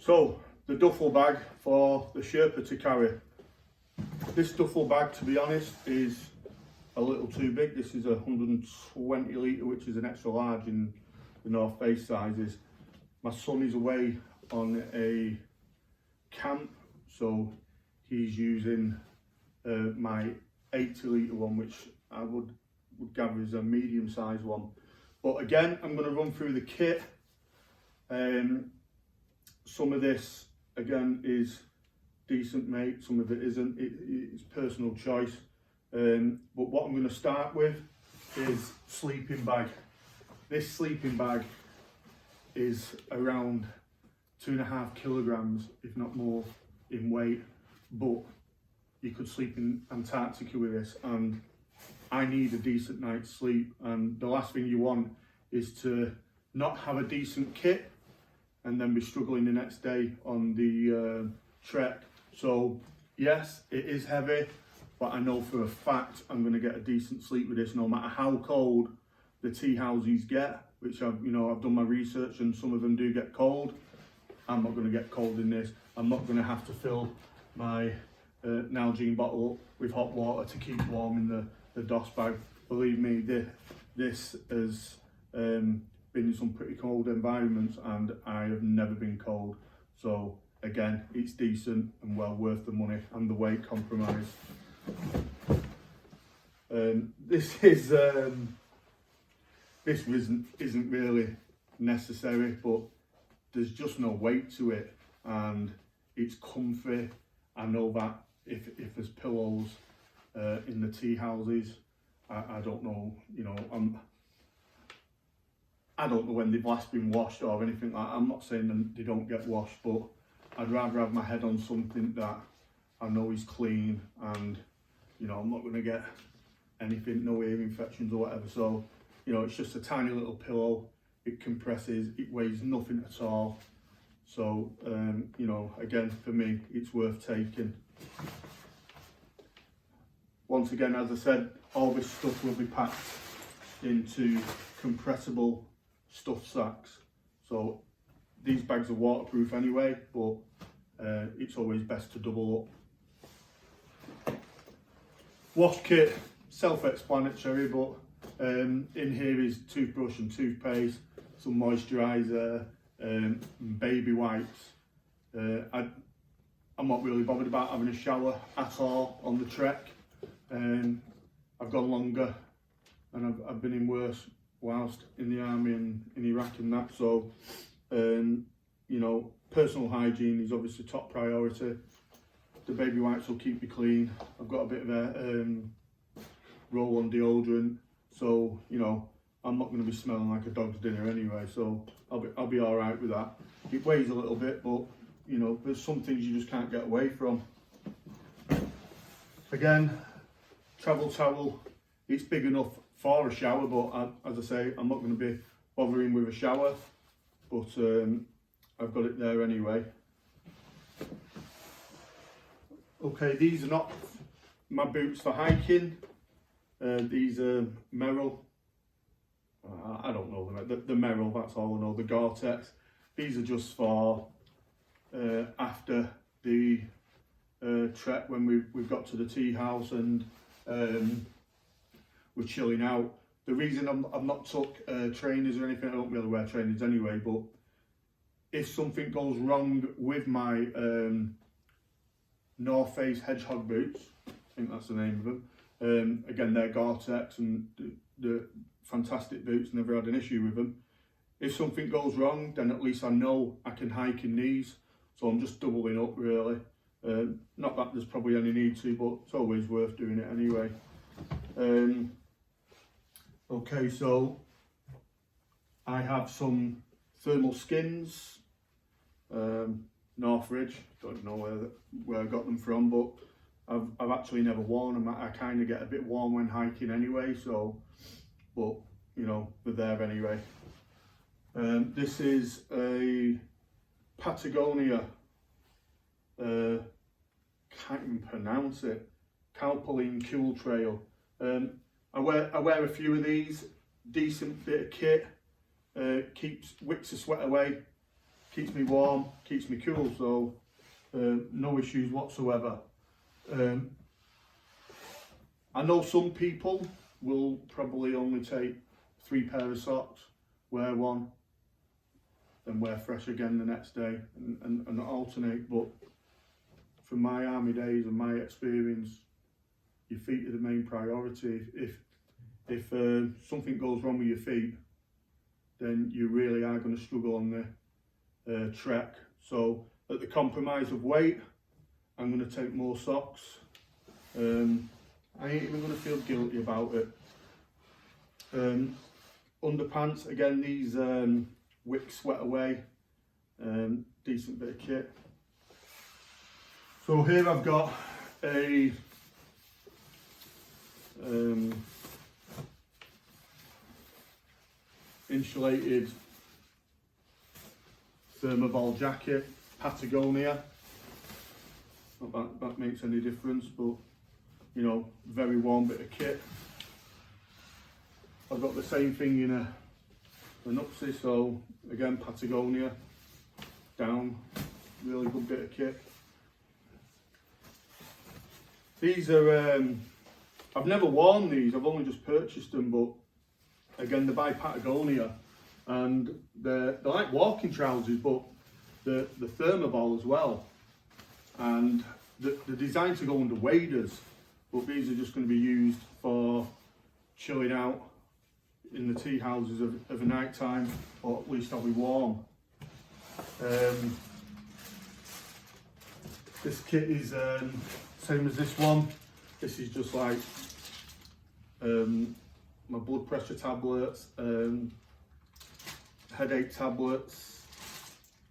So the duffel bag for the Sherpa to carry. This duffel bag, to be honest, is a little too big. This is a 120 litre, which is an extra large in the North Face sizes. My son is away on a camp, so he's using my 80 litre one, which I would gather is a medium sized one. But again, I'm going to run through the kit. Some of this again is decent, mate, some of it isn't. It's personal choice. But what I'm going to start with is sleeping bag. This sleeping bag is around 2.5 kilograms, if not more, in weight. But you could sleep in Antarctica with this, and I need a decent night's sleep. And the last thing you want is to not have a decent kit and then be struggling the next day on the trek. So yes, it is heavy, but I know for a fact I'm going to get a decent sleep with this, no matter how cold the tea houses get, which I've done my research, and some of them do get cold. I'm not going to get cold in this. I'm not going to have to fill my Nalgene bottle up with hot water to keep warm in the DOS bag. Believe me, this has been in some pretty cold environments, and I have never been cold. So again, it's decent and well worth the money and the weight compromise. This isn't really necessary, but there's just no weight to it, and it's comfy. I know that if there's pillows in the tea houses, I don't know, I don't know when they've last been washed or anything like that. I'm not saying that they don't get washed, but I'd rather have my head on something that I know is clean, and I'm not going to get anything, no ear infections or whatever. So it's just a tiny little pillow. It compresses, it weighs nothing at all. So again, for me, it's worth taking. Once again, as I said, all this stuff will be packed into compressible stuff sacks. So these bags are waterproof anyway, but it's always best to double up. Wash kit, self-explanatory, but in here is toothbrush and toothpaste, some moisturiser, baby wipes. I'm not really bothered about having a shower at all on the trek. I've gone longer, and I've been in worse whilst in the army and in Iraq and that. So personal hygiene is obviously top priority. The baby wipes will keep you clean. I've got a bit of a roll-on deodorant, so I'm not going to be smelling like a dog's dinner anyway, so I'll be all right with that. It weighs a little bit, but there's some things you just can't get away from. Again, travel towel. It's big enough for a shower, but as I say, I'm not going to be bothering with a shower, but I've got it there anyway. Okay, these are not my boots for hiking. These are Merrell. I don't know them. The Merrell, that's all I know. The Gore-Tex. These are just for after the trek, when we've got to the tea house and we're chilling out. The reason I've not took trainers or anything, I don't really wear trainers anyway, but if something goes wrong with my North Face Hedgehog boots, I think that's the name of them, again, they're Gore-Tex and the fantastic boots, never had an issue with them. If something goes wrong, then at least I know I can hike in these, so I'm just doubling up really. Not that there's probably any need to, but it's always worth doing it anyway. Okay, so I have some thermal skins, Northridge. Don't know where I got them from, but I've actually never worn them. I kind of get a bit warm when hiking anyway, so, but they're there anyway. This is a Patagonia, can't even pronounce it, Calpoline Cool Trail. I wear a few of these, decent bit of kit, wicks the sweat away, keeps me warm, keeps me cool, so no issues whatsoever. I know some people will probably only take 3 pairs of socks, wear one, then wear fresh again the next day and alternate, but from my army days and my experience, your feet are the main priority. If something goes wrong with your feet, then you really are going to struggle on the trek. So at the compromise of weight, I'm going to take more socks. I ain't even going to feel guilty about it. Underpants, again, these wick sweat away, decent bit of kit. So here I've got a insulated thermoball jacket, Patagonia. Not that makes any difference, but you know, very warm bit of kit. I've got the same thing in an upsie, so again Patagonia, down, really good bit of kit. These are, I've never worn these, I've only just purchased them, but again they're by Patagonia, and they're like walking trousers, but the thermoball as well, and they're designed to go under waders, but these are just going to be used for chilling out in the tea houses of a night time, or at least I'll be warm. This kit is same as this one. This is just like my blood pressure tablets, headache tablets,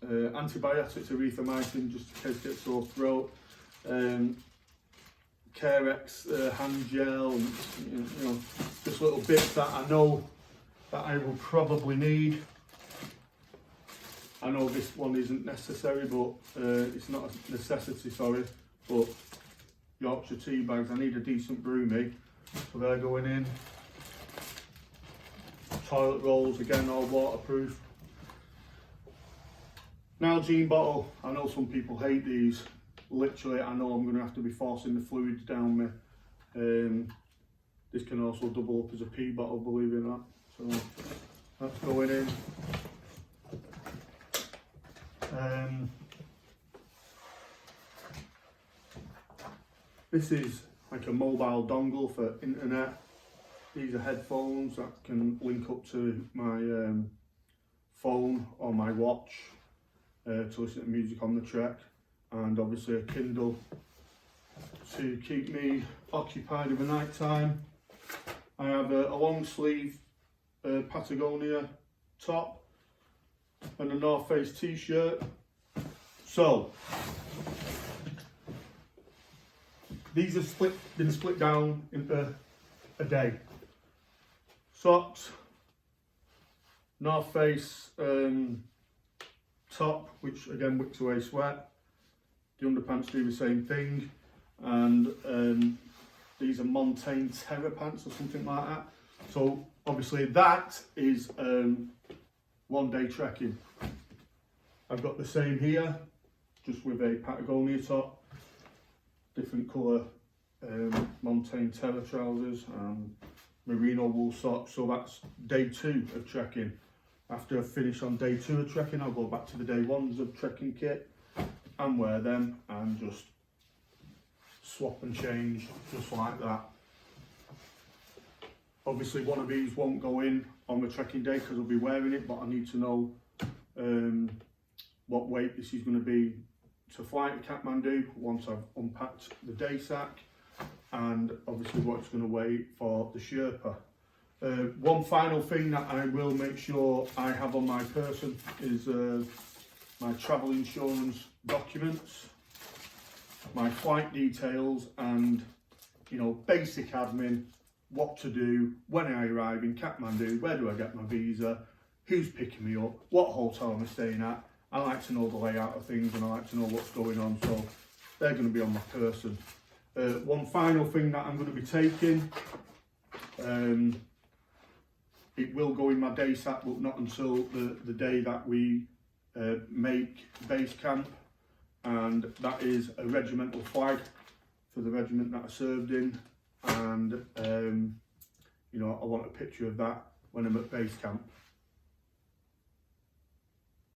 antibiotics, erythromycin, just in case I get sore throat, Carex hand gel, and you know, just little bits that I know that I will probably need. I know this one isn't necessary, but it's not a necessity, sorry, but Yorkshire tea bags, I need a decent broomy, so they're going in. Toilet rolls, again, all waterproof. Nalgene bottle, I know some people hate these. Literally, I know I'm going to have to be forcing the fluids down me. This can also double up as a pee bottle, believe it or not. So that's going in. This is like a mobile dongle for internet. These are headphones that can link up to my phone or my watch to listen to music on the trek, and obviously a Kindle to keep me occupied in the night time. I have a long sleeve Patagonia top and a North Face t-shirt. So these have been split down into a day. Socks, North Face top, which again wicks away sweat. The underpants do the same thing, and these are Montane Terra pants or something like that. So obviously that is 1 day trekking. I've got the same here, just with a Patagonia top, different colour Montane Terra trousers and merino wool socks. So that's day 2 of trekking. After I finish on day 2 of trekking, I'll go back to the day 1s of trekking kit and wear them and just swap and change just like that. Obviously one of these won't go in on the trekking day because I'll be wearing it, but I need to know what weight this is going to be to fly to Kathmandu once I've unpacked the day sack, and obviously what it's going to weigh for the Sherpa. One final thing that I will make sure I have on my person is my travel insurance documents, my flight details, and you know, basic admin, what to do when I arrive in Kathmandu, where do I get my visa, who's picking me up, what hotel am I staying at. I like to know the layout of things and I like to know what's going on, so they're going to be on my person. One final thing that I'm going to be taking, it will go in my day sack, but not until the day that we make base camp, and that is a regimental flag for the regiment that I served in, and you know, I want a picture of that when I'm at base camp.